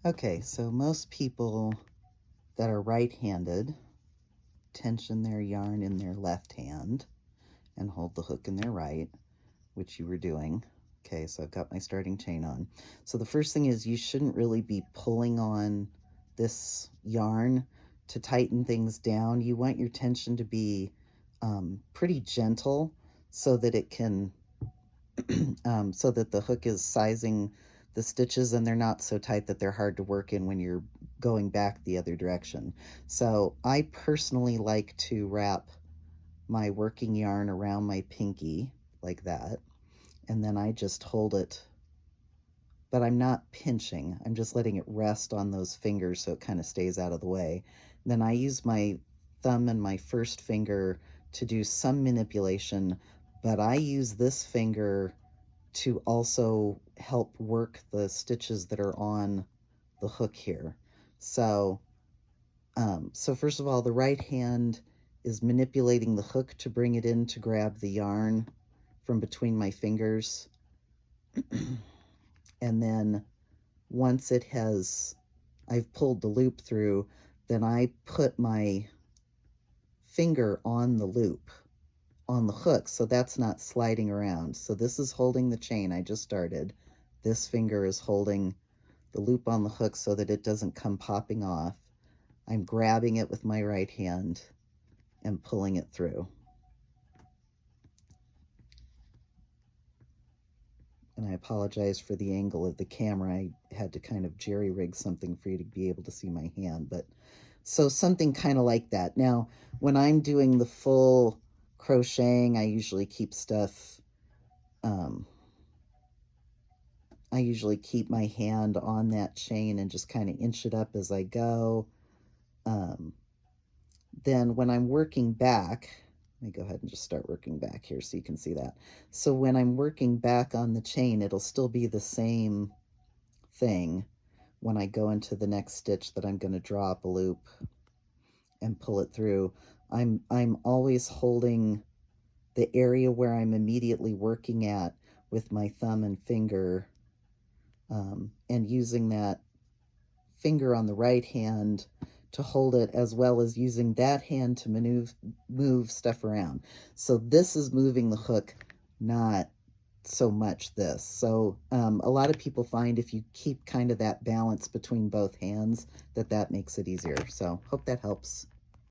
Okay, so most people that are right-handed tension their yarn in their left hand and hold the hook in their right, which you were doing. Okay, so I've got my starting chain on. So the first thing is you shouldn't really be pulling on this yarn to tighten things down. You want your tension to be pretty gentle so that it can, so that the hook is sizing the stitches and they're not so tight that they're hard to work in when you're going back the other direction. So I personally like to wrap my working yarn around my pinky like that, and then I just hold it, but I'm not pinching. I'm just letting it rest on those fingers so it kind of stays out of the way. Then I use my thumb and my first finger to do some manipulation, but I use this finger to also help work the stitches that are on the hook here. So, so first of all, the right hand is manipulating the hook to bring it in to grab the yarn from between my fingers. And then once I've pulled the loop through, then I put my finger on the loop, on the hook, so that's not sliding around. So this is holding the chain I just started. This finger is holding the loop on the hook so that it doesn't come popping off. I'm grabbing it with my right hand and pulling it through. And I apologize for the angle of the camera. I had to kind of jerry-rig something for you to be able to see my hand, but so something kind of like that. Now, when I'm doing the full crocheting, I usually keep stuff, I usually keep my hand on that chain and just kind of inch it up as I go. Then when I'm working back, let me go ahead and just start working back here so you can see that. So when I'm working back on the chain, it'll still be the same thing when I go into the next stitch that I'm going to draw up a loop and pull it through. I'm always holding the area where I'm immediately working at with my thumb and finger, and using that finger on the right hand to hold it, as well as using that hand to move stuff around. So this is moving the hook, not so much this. So a lot of people find if you keep kind of that balance between both hands, that makes it easier. So hope that helps.